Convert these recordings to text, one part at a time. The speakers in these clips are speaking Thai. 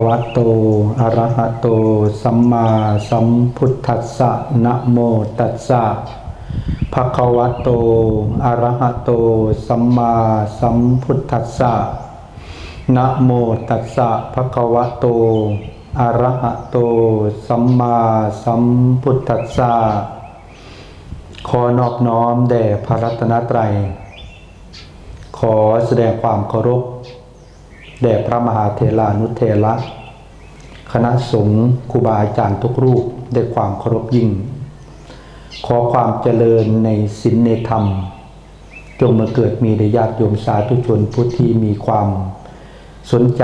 วัตโตอะระหะโตสัมมาสัมพุทธัสสะนะโมตัสสะภะคะวะโตอะระหะโตสัมมาสัมพุทธัสสะนะโมตัสสะภะคะวะโตอะระหะโตสัมมาสัมพุทธัสสะขอนอบน้อมแด่พระรัตนตรัยขอแสดงความเคารพแด่พระมหาเถรานุเถระคณะสงฆ์ครูบาอาจารย์ทุกรูปด้วยความเคารพยิ่งขอความเจริญในศีลในธรรมจงมาเกิดมีแด่ญาติโยมสาธุชนผู้ที่มีความสนใจ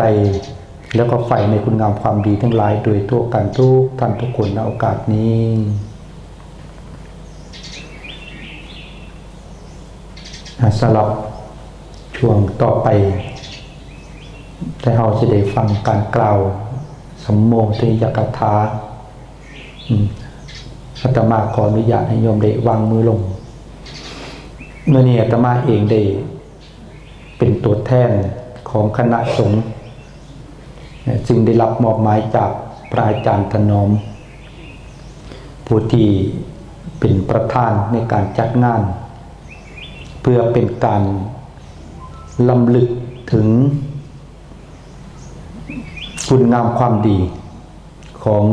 แล้วก็ใฝ่ในคุณงามความดีทั้งหลายโดยทั่วกันทุกท่านทุกคนในโอกาสนี้สำหรับช่วงต่อไปแต่เราจะได้ฟังการกล่าวสัมโมทิยกถาอาตมาขออนุญาตให้โยมได้วางมือลงเมื่อนี้อาตมาเองได้เป็นตัวแทนของคณะสงฆ์จึงได้รับมอบหมายจากพระอาจารย์ถนอมผู้ที่เป็นประธานในการจัดงานเพื่อเป็นการรำลึกถึงคุณงามความดีของ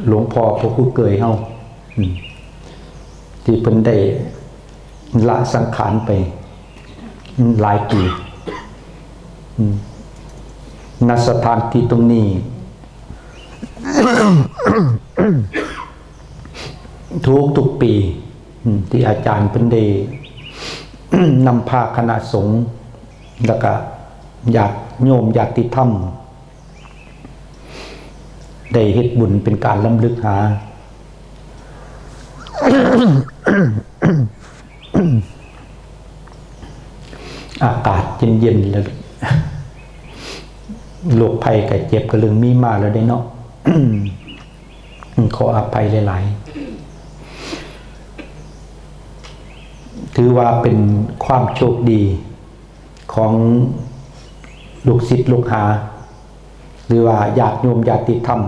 หลวงพ่อพระผู้เกยเฮาที่เพิ่นได้ละสังขารไปหลายปีณสถานที่ตรงนี้ ทุกปีที่อาจารย์เพิ่นได้นำพาคณะสงฆ์แล้วก็ญาติโยมญาติธรรมได้เฮ็ดบุญเป็นการรำลึกหา อากาศเย็นๆแล้วโรคภัยไข้เจ็บก็เรื่องมีมาแล้วได้เนาะ ขออภัยหลายๆถือว่าเป็นความโชคดีของลูกศิษย์ลูกหาหรือว่าญาติโยมญาติธรรม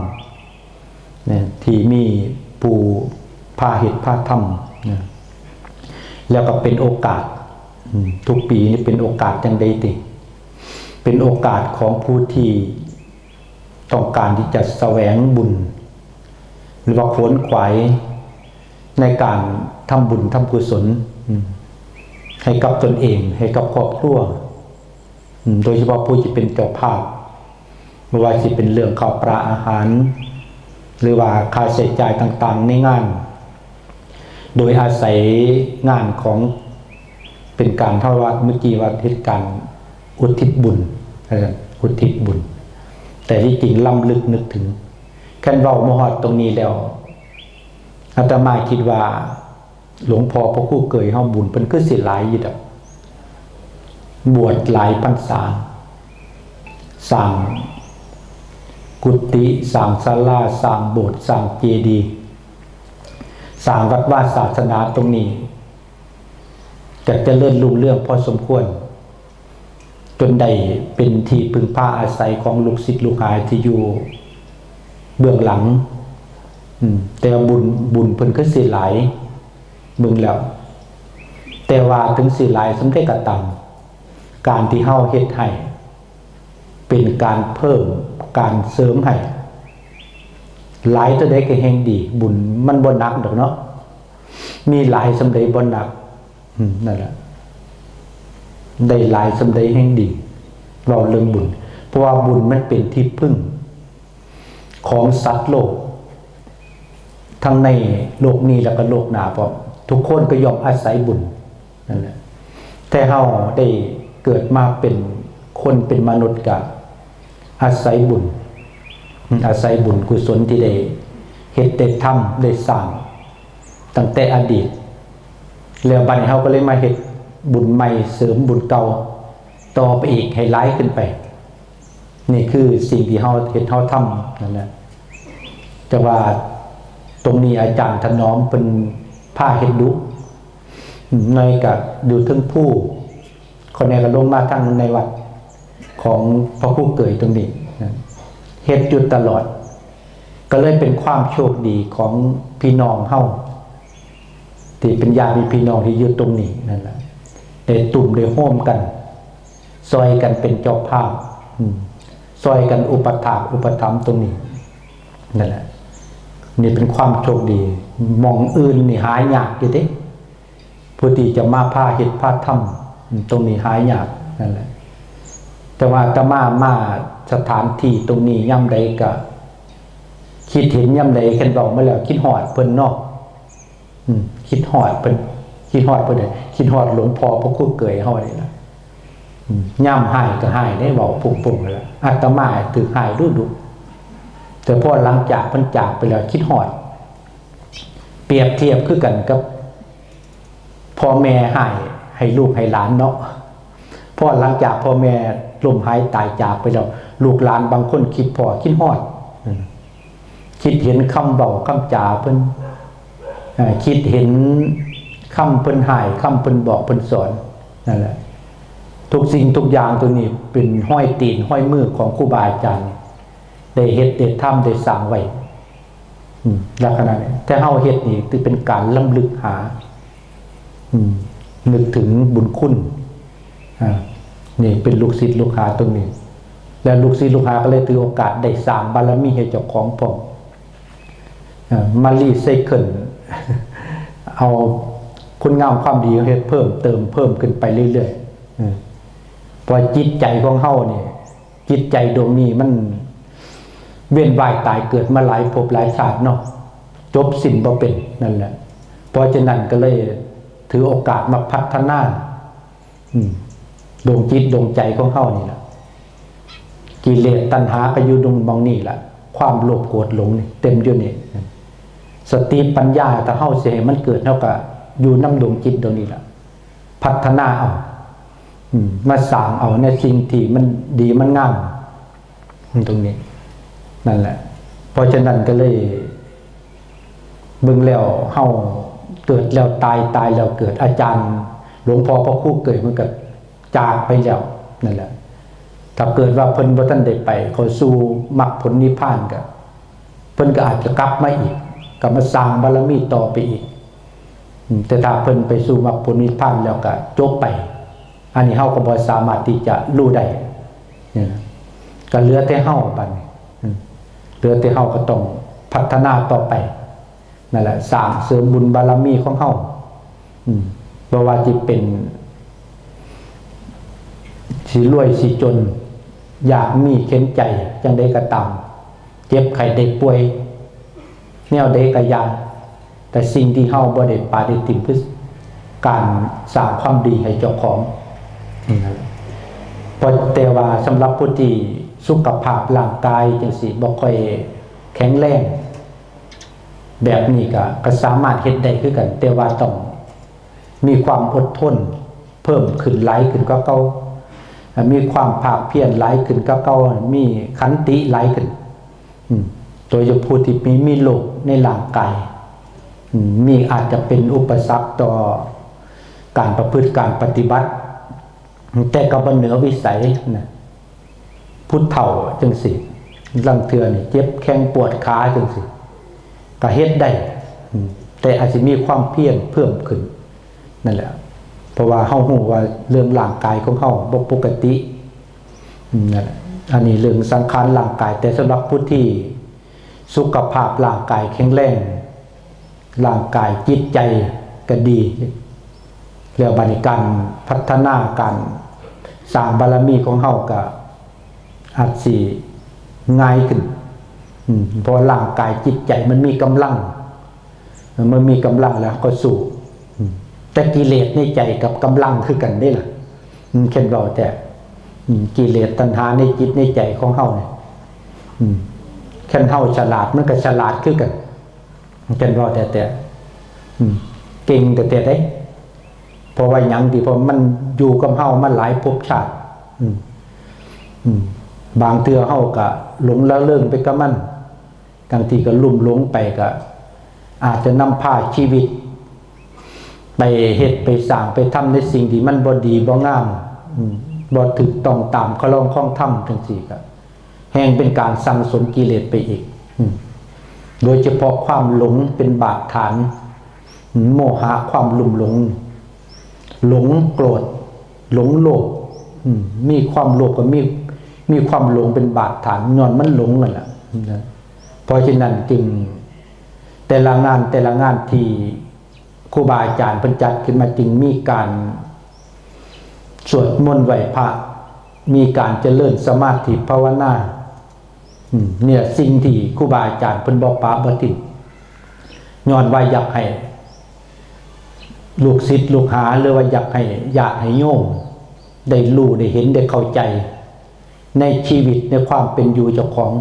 ที่มีผู้พาเหตุพาธรรมแล้วก็เป็นโอกาสทุกปีนี้เป็นโอกาสจังใดติเป็นโอกาสของผู้ที่ต้องการที่จะแสวงบุญหรือว่าขวนขวายในการทำบุญทำกุศลให้กับตนเองให้กับครอบครัวโดยเฉพาะผู้ที่เป็นเจ้าภาพไม่ว่าจะเป็นเรื่องข้าวปลาอาหารหรือว่าค่าใช้จ่ายต่างๆในงานโดยอาศัยงานของเป็นการเท่าว่าเมื่อกี้ว่าเหตุการณ์อุทิศบุญอุทิศบุญแต่ที่จริงล้ำลึกนึกถึงแค่เรามหอดตรงนี้แล้วอาตมาคิดว่าหลวงพ่อพระผู้เกยเฮาบุญเป็นคือสิหลายอยู่ดอกบวชหลายพรรษาสร้างกุฏิสร้างศาลาสร้างโบสถ์สร้างเจดีย์สร้างวัดวาศาสนาตรงนี้จะเจริญรุ่งเรืองพอสมควรจนได้เป็นที่พึ่งพาอาศัยของลูกศิษย์ลูกหาที่อยู่เบื้องหลังแต่บุญเพิ่นคือสิหลายเบิ่งแล้วแต่ว่าถึงสิหลายสำเร็จก็ตามการที่เฮาเฮ็ดให้เป็นการเพิ่มการเสริมให้หลายตัวใดก็แห่งดีบุญมันบ่หนักดอกเนาะมีหลายสำใดบ่หนักนั่นแหละได้หลายสำใดแห่งดีเราเรื่องบุญเพราะว่าบุญมันเป็นที่พึ่งของสัตว์โลกทั้งในโลกนี้แล้วก็โลกหน้าเพราะทุกคนก็ยอมอาศัยบุญนั่นแหละแต่เฮาได้เกิดมาเป็นคนเป็นมนุษย์ก็อาศัยบุญกุศลที่ได้เฮ็ดได้ทำได้สร้างตั้งแต่อดีตแล้วบัดนี้เฮาก็เลยมาเฮ็ดบุญใหม่เสริมบุญเก่าต่อไปอีกให้หลายขึ้นไปนี่คือสิ่งที่เฮาเฮ็ดเฮาทำนั่นแหละแต่ว่าตรงนี้อาจารย์ถนอมเป็นพาเฮ็ดดุในกับดูถึงผู้คนนี้ก็ลงมาทางในวัดของพระผู้เกยตรงนี้ เฮ็ดอยู่ตลอดก็เลยเป็นความโชคดีของพี่น้องเฮาที่เป็นญาติพี่น้องที่อยู่ตรงนี้นั่นแหละได้ตุ่มได้โฮมกันซอยกันเป็นเจ้าภาพซอยกันอุปถากอุปถัมภ์ตรงนี้นั่นแหละนี่เป็นความโชคดีมองอื่นนี่หายากอยู่เด้ผู้ที่จะมาพาเฮ็ดพาทำตรงนี้หายากนั่นแหละแต่ว่าอาตมาสถานที่ตรงนี้ย่ำใดก็คิดเห็นย่ำใดเห็นบอกมาแล้วคิดฮอดเพิ่นเนาะคิดฮอดเพิ่นคิดฮอดเพิ่นคิดฮอดหลวงพ่อพระครูเกยเฮานี่ล่ะย่ำหายก็หายได้เว้าปุ่งๆแล้วอาตมาถึกหายดุแต่พอหลังจากเพิ่นจากไปแล้วคิดฮอดเปรียบเทียบคือกันกับพ่อแม่ให้ลูกให้หลานเนาะพอหลังจากพ่อแม่ล้มหายตายจากไปแล้วลูกหลานบางคนคิดพ่อคิดฮอดคิดเห็นคำเบาคำจาเพิ่นคิดเห็นคำเพิ่นหายคำเพิ่นบอกเพิ่นสอนนั่นแหละทุกสิ่งทุกอย่างตัวนี้เป็นห้อยตีนห้อยมือของครูบาอาจารย์ได้เฮ็ดได้ทำได้สร้างไว้ลักษณะนี้แต่เฮาเฮ็ดนี่คือเป็นการล้ำลึกหานึกถึงบุญคุณนี่เป็นลูกศิษย์ลูกหาตรงนี้แล้วลูกศิษย์ลูกหาก็เลยถือโอกาสได้สร้างบารมีให้เจ้าของพร้อมมารีไซเคิลเอาคุณงามความดีเฮ็ดเพิ่มเติมเพิ่มขึ้นไปเรื่อยๆพอจิตใจของเฮานี่จิตใจดวงนี้มันเวียนว่ายตายเกิดมาหลายภพหลายชาติเนาะจบสิ้นบ่เป็นนั่นแหละเพราะฉะนั้นก็เลยถือโอกาสมาพัฒนาดวงจิตดวงใจของเฮานี่ล่ะกิเลสตัณหาก็อยู่ตรงมองนี่ล่ะความโลภโกรธหลงนี่เต็มอยู่นี่สติปัญญาถ้าเฮาสิให้มันเกิดเฮาก็อยู่นำดวงจิตดวงนี้ล่ะพัฒนาเอามาสร้างเอาในสิ่งที่มันดีมันงามตรงนี้นั่นแหละเพราะฉะนั้นก็เลยเบิ่งแล้วเฮาเกิดแล้วตายตายแล้วเกิดอาจารย์หลวงพ่อพระครูเกิดมันก็จากไปแล้วนั่นแหละถ้าเกิดว่าเพิ่นบ่ทันได้ไปเขาสู่มรรคผลนิพพานก็เพิ่นก็อาจจะกลับมาอีกกลับมาสร้างบารมีต่อไปอีกแต่ถ้าเพิ่นไปสู่มรรคผลนิพพานแล้วก็จบไปอันนี้เฮาก็บ่สามารถที่จะรู้ได้เนี่ยก็เหลือแต่เฮาบัดนี้เหลือแต่เฮาก็ต้องพัฒนาต่อไปนั่นแหละสร้างเสริมบุญบารมีของเฮาบ่ว่าสิเป็นสิรวยสิจนอยากมีเข็นใจจังได๋ก็ตามเจ็บไข้ได้ป่วยแนวใดก็อย่างแต่สิ่งที่เฮาบ่ได้ปฏิทินคือการสร้างความดีให้เจ้าของเพราะแต่ว่าสำหรับผู้ที่สุขภาพร่างกายจังซี่บ่ค่อยแข็งแรงแบบนี้ก็สามารถเฮ็ดได้คือกันแต่ว่าต้องมีความอดทนเพิ่มขึ้นหลายขึ้นกว่าเก่ามีความภาคเพียรหลายขึ้นกว่าเก่ามีขันติหลายขึ้นโดยเฉพาะผู้ที่มีโรคในร่างกายมีอาจจะเป็นอุปสรรคต่อการประพฤติการปฏิบัติแต่ก็บ่เหนือวิสัยนะผู้เฒ่าจังซี่ลังเทื่อนี่เจ็บแข้งปวดขาจังซี่ก็เฮ็ดได้แต่อาจจะมีความเพียรเพิ่มขึ้นนั่นแหละเพราะว่าเฮาฮู้ว่าเรื่องร่างกายของเฮาบ่ปกตินั่นแหละอันนี้เรื่องสังขารร่างกายแต่สำหรับผู้ที่สุขภาพร่างกายแข็งแรงร่างกายจิตใจก็ดีแล้วบัดนี้การพัฒนาการสร้างบารมีของเฮาก็อาจสิง่ายขึ้นเพราะร่างกายจิตใจมันมีกำลังมันมีกำลังแล้วก็สู้แต่กิเลสในใจกับกำลังคือกันได้ล่ะเช่นเราแต่กิเลสตัณหาในจิตในใจของเฮาเนี่ยแค่เฮาฉลาดมันก็ฉลาดคือกันเช่นเราแต่เก่งแต่ได้เพราะว่าหยังที่เพราะมันอยู่กับเฮามาหลายภพชาติบางเทื่อเฮาก็หลงละเลิงไปกับมันบางทีก็ลุ่มหลงไปก็อาจจะนำพาชีวิตไปเฮ็ดไปสร้างไปทำในสิ่งที่มันบ่ดีบ่งามบ่ถูกต้องตามคำร้องของธรรมจังซี่ก็แฮ ห่งเป็นการสั่งสมกิเลสไปอีกโดยเฉพาะความหลงเป็นบาดฐานโมหะความลุ่มหลงโกรธหลงโลภมีความโลภก็มีความหลงเป็นบาดฐานย้อนมันหลงนั่นแหละเพราะฉะนั้นจึงแต่ละงานที่ครูบาอาจารย์เพิ่นจัดขึ้นมาจึงมีการสวดมนต์ไหว้พระมีการเจริญสมาธิภาวนาเนี่ยสิ่งที่ครูบาอาจารย์เพิ่นบอกปะบ่ทิ้งย้อนว่าอยากให้ลูกศิษย์ลูกหาหรือว่าอยากให้โยมได้รู้ได้เห็นได้เข้าใจในชีวิตในความเป็นอยู่เจ้าของ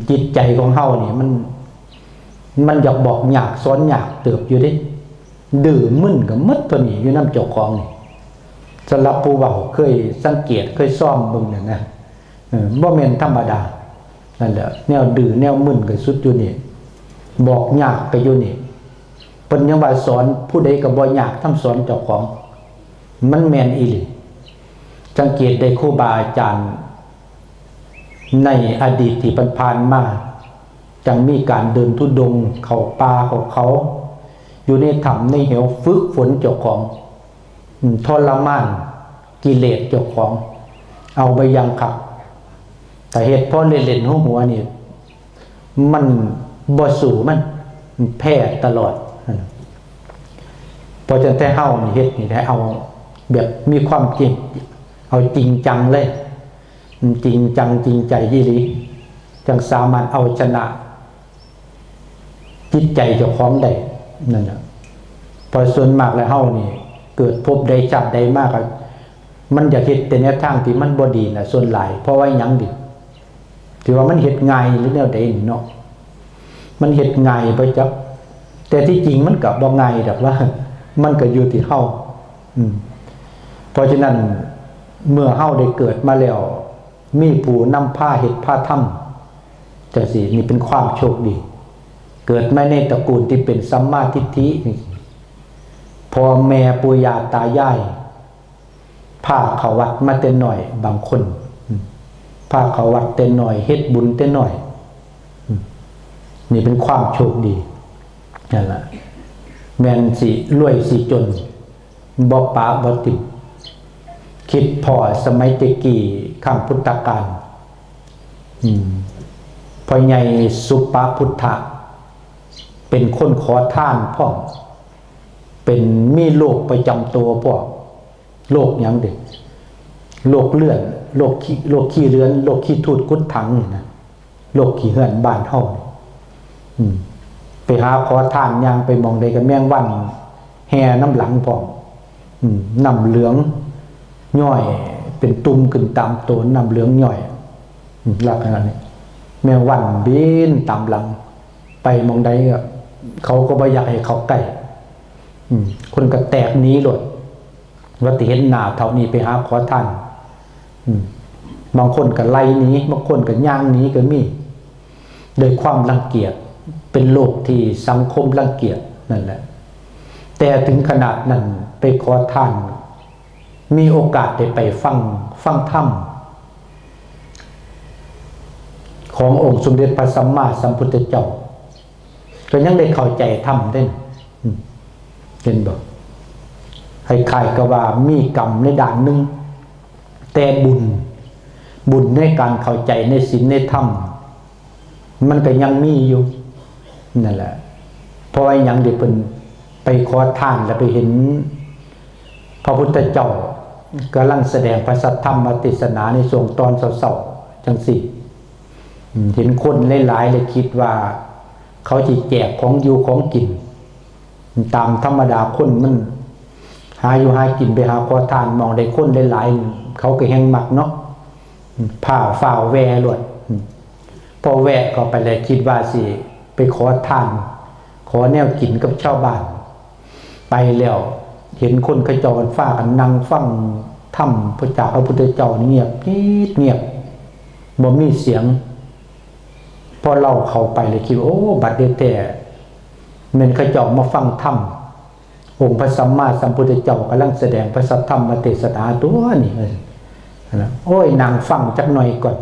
จิตใจของเฮานี่มันอยากบอกอยากสอนอยากเติบอยู่เด้ดื้อมึนก็มัดตัวนี้อยู่นำเจ้าของนี่สำหรับผู้เว้าเคยสังเกตเคยซ่อมเบิ่งนั่นนะบ่แม่นธรรมดานั่นแหละแนวดื้อแนวมึนก็สุดอยู่นี่บอกยากไปอยู่นี่เพิ่นยังว่าสอนผู้ใดก็บ่ยากทำสอนเจ้าของมันแม่นอีหลีสังเกตได้ครูบาอาจารย์ในอดีตที่ผ่านมาจังมีการเดินธุดงค์เข้าป่าของเขาอยู่ในถ้ำในเหวฝึกฝนเจ้าของทรมานกิเลสเจ้าของเอาไปยังขับแต่เหตุเพราะเล่นๆหัวนี่มันบ่สู่มันแพ้ตลอดพอจะแต่เฮานี่เฮ็ดนี่ได้เอาแบบมีความจริงเอาจริงจังเลยจริงจังจริงใจยี่หลีจังสามารถเอาชนะจิตใจเจ้าของได้นั่นน่ะพอส่วนมากแล้วเฮานี่เกิดพบใดจับใดมากมันอยากเฮ็ดแต่แนวทางที่มันบ่ดีน่ะส่วนหลายเพราะว่าหยังดิถือว่ามันเฮ็ดง่ายหรือแนวใดนี่เนาะมันเฮ็ดง่ายบ่จักแต่ที่จริงมันก็บ่ง่ายดอกว่ามันก็อยู่ที่เฮาเพราะฉะนั้นเมื่อเฮาได้เกิดมาแล้วมีผู้นำพาเฮ็ดพาทำจังซี่นี่เป็นความโชคดีเกิดมาในตระกูลที่เป็นสัมมาทิฏฐินี่พ่อแม่ปู่ย่าตายายพาเข้าวัดมาแต่น้อยบางคนพาเข้าวัดแต่น้อยเฮ็ดบุญแต่น้อยนี่เป็นความโชคดีนั่นล่ะแม่นสิรวยสิจนบ่ปะบ่ติดคิดพอสมัยตะกี้ข้างพุทธกาลพ่อใหญ่สุปพุทธะเป็นคนขอทานพ่อเป็นมีโรคประจำตัวพ่อโรคหยังเด็กโรคเลือดโรคขี้เลือนโรคขี้ทูดกุดถังนี่นะโรคขี้เหือนบ้านเฮาไปหาขอทานย่างไปมองใดกับแมงวันแห่น้ำหลังพ่อน้ำเหลืองย่อยเป็นตุ่มขึ้นตามตัวน้ำเหลืองย่อยลักษณะนี้แมงวันบินตามหลังไปมองใดเขาก็บ่อยากให้เขาใกล้คนก็แตกหนีหลดว่าติเห็นหน้าเท่านี้ไปหาขอทานบางคนก็ไล่หนีบางคนก็ย่างหนีก็มีโดยความรังเกียจเป็นโลกที่สังคมรังเกียจนั่นแหละแต่ถึงขนาดนั้นไปขอทานมีโอกาสได้ไปฟังธรรมขององค์สมเด็จพระสัมมาสัมพุทธเจ้าก็ยังได้เข้าใจธรรมได้เห็นบ่คล้ายๆกับว่ามีกรรมในด้านหนึ่งแต่บุญในการเข้าใจในศีลในธรรมมันก็ยังมีอยู่นั่นแหละเพราะว่ายังได้เพิ่นไปขอทานแล้วไปเห็นพระพุทธเจ้ากำลังแสดงพระสัทธรรมเทศนาในช่วงตอนเช้าๆจังสิเห็นคนหลายๆเลยคิดว่าเขาสิแจกของอยู่ของกินตามธรรมดาคนมันหาอยู่หากินไปหาขอทานมองได้คนหลายๆเขาก็แฮงมักเนาะผ้าฝ่าวแวรวดพอแวะเข้าไปเลยคิดว่าสิไปขอทานขอแนวกินกับชาวบ้านไปแล้วเห็นคนขจรฟ้ากันนั่งฟังธรรมพระเจ้าพระพุทธเจ้าเงียบเงียบบ่มีเสียงพอเราเข้าไปเลยคิดโอ้บัดเดแต่แม่นขจรมาฟังธรรมองค์พระสัมมาสัมพุทธเจ้ากำลังแสดงพระสัทธรรมเทศนาตัวนี่นะโอ้ยนั่งฟังจักหน่อยก่อน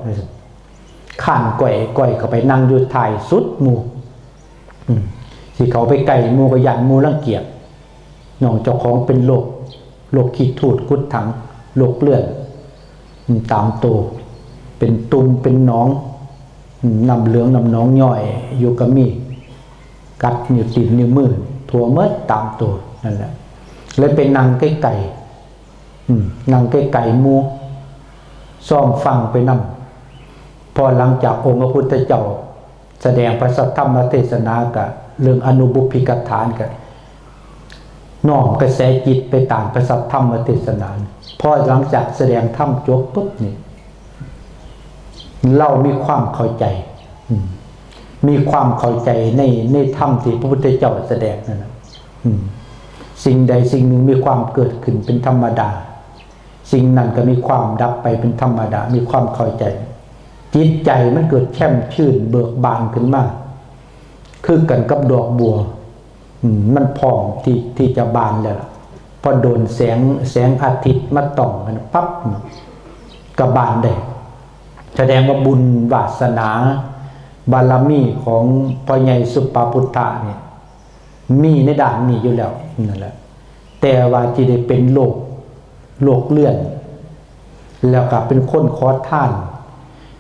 ข้านก่อยเข้าไปนั่งอยู่ถ่ายสุดหมู่สิเขาไปไกลหมู่ก็ยันหมู่รังเกียจน้องเจ้าของเป็นโรคขีดทูดกุดถังโรคเลือดตามโตเป็นตุ่มเป็นหนองน้ำเหลืองน้ำหนองย่อยอยู่กับมีกัดนิ้วตีนนิ้วมือทั่วเมื่อตามตัวนั่นแหละเลยเป็นนางใกล้ๆนางใกล้ๆหมู่ซ่อมฟังไปนำพอหลังจากองค์พระพุทธเจ้าแสดงพระสัทธรรมเทศนากะเรื่องอนุบุพพิกฐานกะน้อมกระแสจิตไปตามพระสัทธรรมเทศนาพอหลังจากแสดงธรรมจบปุ๊บนี่เรามีความเข้าใจมีความเข้าใจในธรรมที่พระพุทธเจ้าแสดงนั่นนะสิ่งใดสิ่งหนึ่งมีความเกิดขึ้นเป็นธรรมดาสิ่งนั้นก็มีความดับไปเป็นธรรมดามีความเข้าใจจิตใจมันเกิดแช่มชื่นเบิกบานขึ้นมาคือกันกับดอกบัวมันพร้อมที่จะบานแล้วพอโดนแสงอาทิตย์มาต่องกันปั๊บก็บานได้แสดงว่าบุญวาสนาบารมีของพ่อใหญ่สุปปพุทธะเนี่ยมีในด้านนี้อยู่แล้วนั่นแหละแต่ว่าที่ได้เป็นโรคเลื่อนแล้วก็เป็นคนขอทาน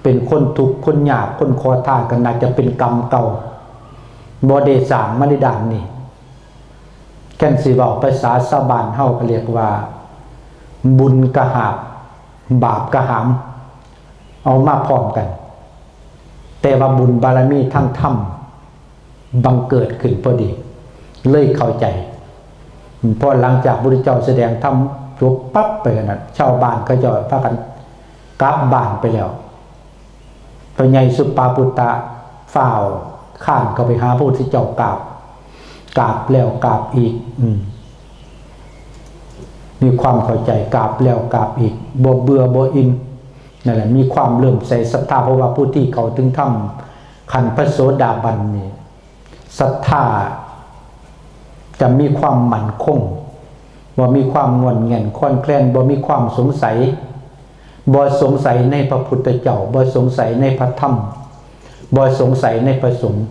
เป็นคนทุกข์คนยากคนขอทานกันน่าจะเป็นกรรมเก่าบ่ได้สร้างมาในด้านนี้แค่นสิเว้าภาษาชาวบ้านเฮาก็เรียกว่าบุญกะหาบบาปกะหามเอามาพร้อมกันแต่ว่าบุญบารมีทั้งธรรมบังเกิดขึ้นพอดีเลยเข้าใจพอหลังจากพระพุทธเจ้าแสดงธรรมจบปั๊บไปนั้นชาวบ้านก็จะพากันกลับบ้านไปแล้วพระใหญ่สุปปพุทธะฝ่าวข้านเข้าไปหาพระพุทธเจ้ากราบแล้วกราบอีกมีความเข้าใจกราบแล้วกราบอีกบ่เบื่อบ่อิ่มนั่นแหละมีความเริ่มใส่ศรัทธาเพราะว่าผู้ที่เขาถึงธรรมขันธ์พระโสดาบันนี่ศรัทธาจะมีความมั่นคงบ่มีความงอนแง่นคลอนแคลนบ่มีความสงสัยบ่สงสัยในพระพุทธเจ้าบ่สงสัยในพระธรรมบ่สงสัยในพระสงฆ์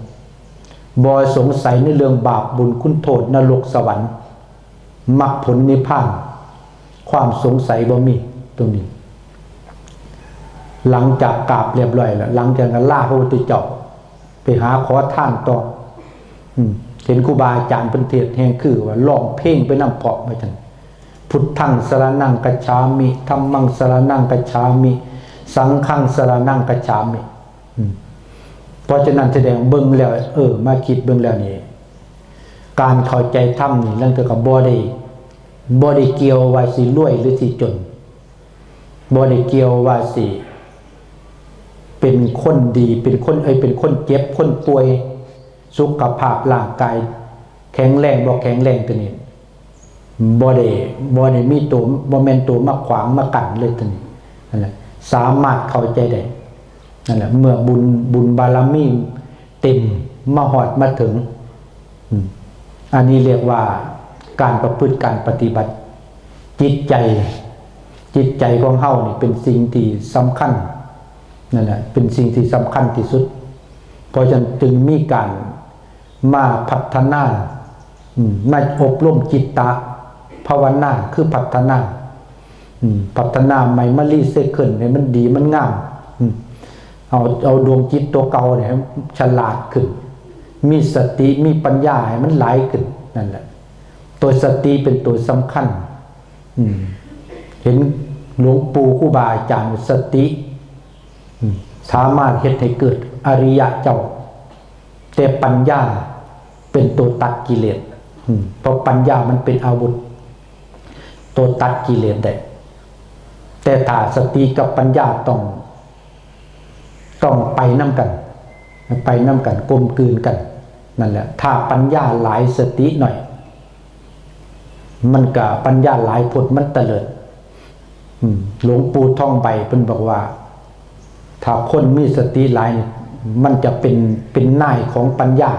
บ่สงสัยในเรื่องบาปบุญคุณโทษนรกสวรรค์มรรคผลนิพพานความสงสัยบ่มีตรงนี้หลังจากกราบเรียบร้อยแล้วหลังจากนั้นลาพระพุทธเจ้าไปหาขอทานต่อเห็นครูบาอาจารย์เป็นเทศแห่งคือว่าร้องเพลงไปนำเพาะไปจังพุทธังสรณังกัจฉามิธัมมังสรณังกัจฉามิสังฆังสรณังกัจฉามิเพราะฉะนั้นแสดงเบิ่งแล้วมาคิดเบิ่งแล้วนี่การเข้าใจธรรมนี่เรื่องเกี่ยวกับบ่ได้เกี่ยวว่าสิรวยหรือสิจนบ่ได้เกี่ยวว่าสิเป็นคนดีเป็นคนเจ็บคนป่วยสุขภาพร่างกายแข็งแรงบ่แข็งแรงตัวนี้บ่ได้มีตัวบ่แม่นตัวมาขวางมากั้นเลยตัวนี้นั่นแหละสามารถเข้าใจได้นั่นแหละเมื่อบุญบารมีเต็มมาฮอดมาถึงอันนี้เรียกว่าการประพฤติการปฏิบัติจิตใจของเฮานี่เป็นสิ่งที่สำคัญนั่นแหละเป็นสิ่งที่สำคัญที่สุดเพราะฉะนั้นจึงมีการมาพัฒนามาอบรมจิตตะภาวนาคือพัฒนาใหม่มารีเซ็ตขึ้นให้มันดีมันงามเอาดวงจิตตัวเก่าเนี่ยให้ฉลาดขึ้นมีสติมีปัญญาให้มันไหลขึ้นนั่นแหละตัวสติเป็นตัวสำคัญเห็นหลวงปู่ครูบาอาจารย์สติสามารถเฮ็ดให้เกิดอริยะเจ้าแต่ปัญญาเป็นตัวตัดกิเลสเพราะปัญญามันเป็นอาวุธตัวตัดกิเลสได้แต่ถ้าสติกับปัญญาต้องไปน้ำกันกลมกลืนกันนั่นแหละถ้าปัญญาหลายสติหน่อยมันก็ปัญญาหลายผลมันเตลิดหลวงปู่ท่องใบเพิ่นบอกว่าถ้าคนมีสติหลายมันจะเป็นนายของปัญญา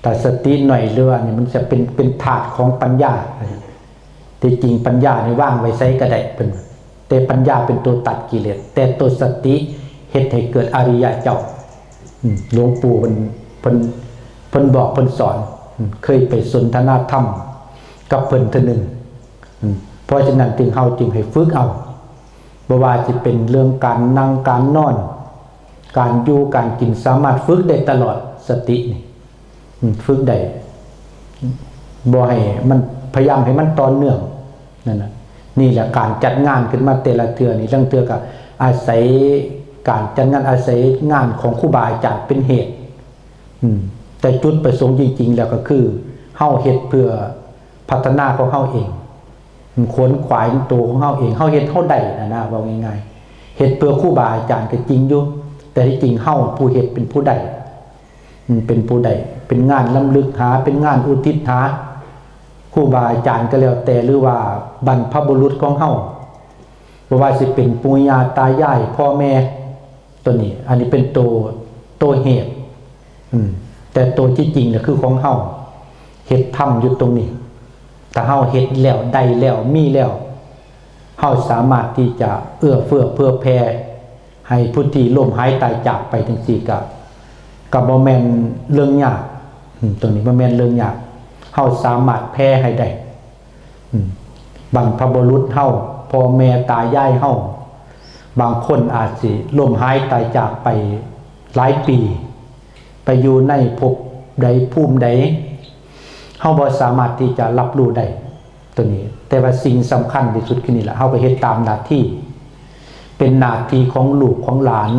แต่สติหน่อยเรือนี่มันจะเป็นถาดของปัญญาที่จริงปัญญานี่ว่างไว้ใช้ก็ได้เป็นแต่ปัญญาเป็นตัวตัดกิเลสแต่ตัวสติ เฮ็ดให้เกิดอริยะเจ้าหลวงปู่เพิ่นบอกเพิ่นสอนเคยไปสนทนาธรรมกับเพิ่นเทื่อนึงเพราะฉะนั้นจึงเฮาจึงให้ฝึกเอาบ่ว่าสิเป็นเรื่องการนั่งการนอนการอยู่การกินสามารถฝึกได้ตลอดสตินี่ฝึกได้บ่ให้มันพยายามให้มันต่อเนื่องนั่นน่ะนี่แหละการจัดงานขึ้นมาแต่ละเทื่อนี่เรื่องเทื่อก็อาศัยการจัดงานอาศัยงานของครูบาอาจารย์เป็นเหตุแต่จุดประสงค์จริงๆแล้วก็คือเฮาเฮ็ดเพื่อพัฒนาของเฮาเองขวนขวายตัวของเฮาเองเฮาเฮ็ดเฮาได้นะว่าง่ายๆเฮ็ดเพื่อครูบาอาจารย์ก็จริงอยู่แต่ที่จริงเฮาผู้เฮ็ดเป็นผู้ใดเป็นผู้ใดเป็นงานล้ำลึกหาเป็นงานอุทิศหาครูบาอาจารย์ก็แล้วแต่หรือว่าบรรพบุรุษของเฮาบ่ว่าสิเป็นปู่ย่าตายายพ่อแม่ตัวนี้อันนี้เป็นตัวเหตุแต่ตัวที่จริงน่ะคือของเฮาเฮ็ดทำอยู่ตรงนี้ถ้าเฮาเฮ็ดแล้วได้แล้วมีแล้วเฮาสามารถที่จะเอื้อเฟื้อเผื่อแผ่ให้ผู้ที่ล้มหายตายจากไปจังซี่ก็บ่แม่นเรื่องยากตรงนี้บ่แม่นเรื่องยากเฮาสามารถแผ่ให้ได้บรรพบุรุษเฮาพ่อแม่ตายายเฮาบางคนอาจสิล้มหายตายจากไปหลายปีไปอยู่ในภพใดภูมิใดเฮาบ่สามารถที่จะรับรู้ได้ตัวนี้แต่ว่าสิ่งสำคัญที่สุดคือนี่แหละเฮาไปเฮ็ดตามหน้าที่เป็นหน้าที่ของลูกของหลาน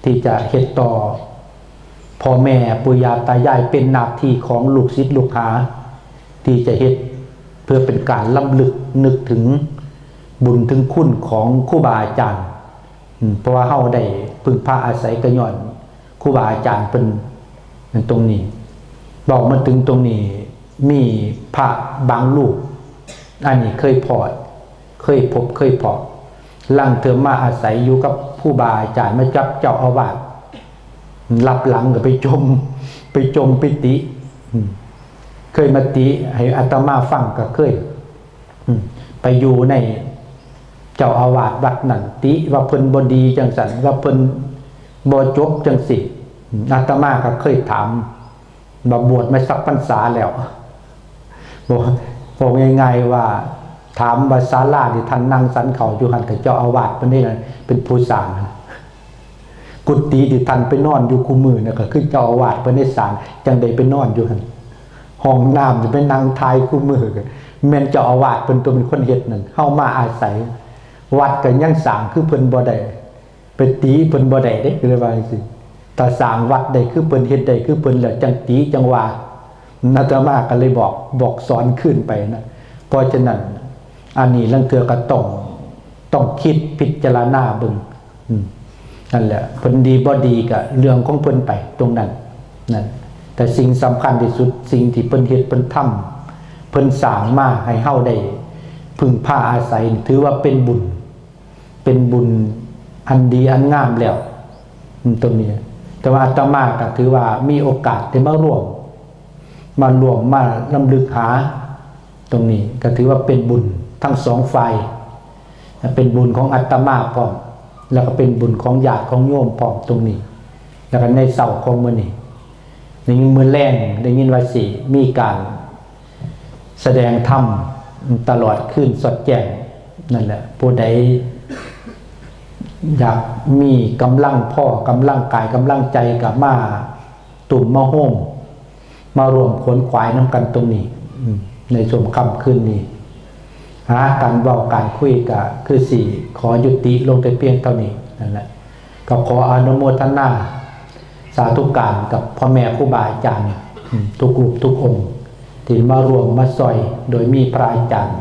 ที่จะเฮ็ดต่อพ่อแม่ปู่ย่าตายายเป็นหน้าที่ของลูกศิษย์ลูกหาที่จะเฮ็ดเพื่อเป็นการรำลึกนึกถึงบุญถึงคุณของครูบาอาจารย์เพราะว่าเฮาได้พึ่งพาอาศัยกระย่อนครูบาอาจารย์เป็นตรงนี้บอกมาถึงตรงนี้มีพระบางรูปอันนี้เคยพบเคยพอลังเธอมาอาศัยอยู่กับผู้บาอาจารย์มาจับเจ้าอาวาสรับหลังก็ไปจมไปติเคยมาติให้อาตมาฟังก็เคยไปอยู่ในเจ้าอาวาสวัดนั่นติว่าเพิ่นบ่ดีจังซั่นว่าเพิ่นบ่จบจังสิอาตมาก็เคยถามบ่บวชมาสักพรรษาแล้วบอกง่ายๆว่าถามว่าศาลาที่ท่านนั่งสันเขาอยู่หั่นกับเจ้าอาวาสเพิ่นนี่เป็นผู้สร้างกุฏิที่ท่านไปนอนอยู่คู่มือน่ะก็คือเจ้าอาวาสเพิ่นได้สร้างจังได๋ไปนอนอยู่หั่นห้องน้ำจะไปนั่งทายคู่มือแม่นเจ้าอาวาสเพิ่นตัวเป็นคนเฮ็ดนั่นเฮามาอาศัยวัดก็ยังสร้างคือเพิ่นบ่ได้ไปตีเพิ่นบ่ได้เด้คือเลยว่าจังซี่ถ้าสร้างวัดได้คือเพิ่นเฮ็ดได้คือเพิ่นแล้วจังตีจังว่าอาตมาก็เลยบอกสอนขึ้นไปนะเพราะฉะนั้นอันนี้ลังเทื่อก็ต้องคิดพิจารณาเบิ่งนั่นแหละเพิ่นดีบ่ดีก็เรื่องของเพิ่นไปตรงนั้นนั่นแต่สิ่งสำคัญที่สุดสิ่งที่เพิ่นเฮ็ดเพิ่นทำเพิ่นสร้างมาให้เฮาได้พึ่งพาอาศัยถือว่าเป็นบุญอันดีอันงามแล้วตรงนี้แต่ว่าอาตมาก็ถือว่ามีโอกาสได้มารวมมาลำลึกหาตรงนี้ก็ถือว่าเป็นบุญทั้งสองฝ่ายเป็นบุญของอาตมาพร้อมแล้วก็เป็นบุญของญาติของโยมพร้อมตรงนี้แล้วก็ในเสาร์ของมื้อนี้ในมื้อแลงได้ยินว่าสิมีการแสดงธรรมตลอดคืนสดแจ้งนั่นแหละผู้ใดอยากมีกำลังพ่อกำลังกายกำลังใจกับมาตุ่มมาโฮมมารวมขวนขวายน้ำกันตรงนี้ในช่วงค่ำคืนนี้การเว้าการคุยก็คือสี่ขอยุติลงแต่เพียงเท่านี้นั่นแหละก็ขออนุโมทนาสาธุการกับพ่อแม่ครูบาอาจารย์ทุกรูปทุกองค์ที่มารวมมาซอยโดยมีพระอาจารย์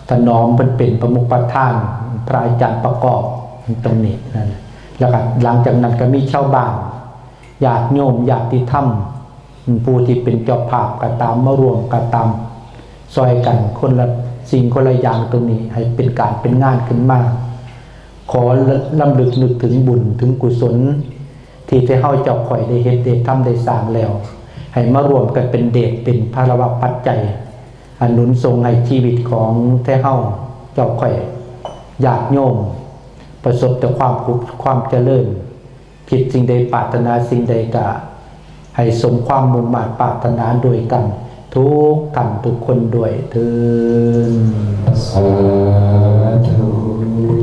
ถนอมเป็นประมุขประธานพระอาจารย์ประกอบตรงนี้นั่นแล้วก็หลังจากนั้นก็มีชาวบ้านญาติโยมญาติธรรมผู้ที่เป็นเจ้าภาพก็ตามมารวมก็ตามซอยกันคนละสิ่งคนละอย่างตรงนี้ให้เป็นการเป็นงานขึ้นมาขอลำลึกนึกถึงบุญถึงกุศลที่เฮาเจ้าข่อยได้เฮ็ดได้ทำได้สร้างแล้วให้มารวมกันเป็นเดชเป็นภารวะปัจจัยอนุนทรงให้ชีวิตของเฮาเจ้าข่อยญาติโยมป ประสบแต่ความภุขความเจริญคิดสิ่งใดปรารถนาสิ่งใดก็ให้สมความมุ่งมั่นปรารถนาโดยกันทุกท่านทุกคนด้วยเถิดสาธุ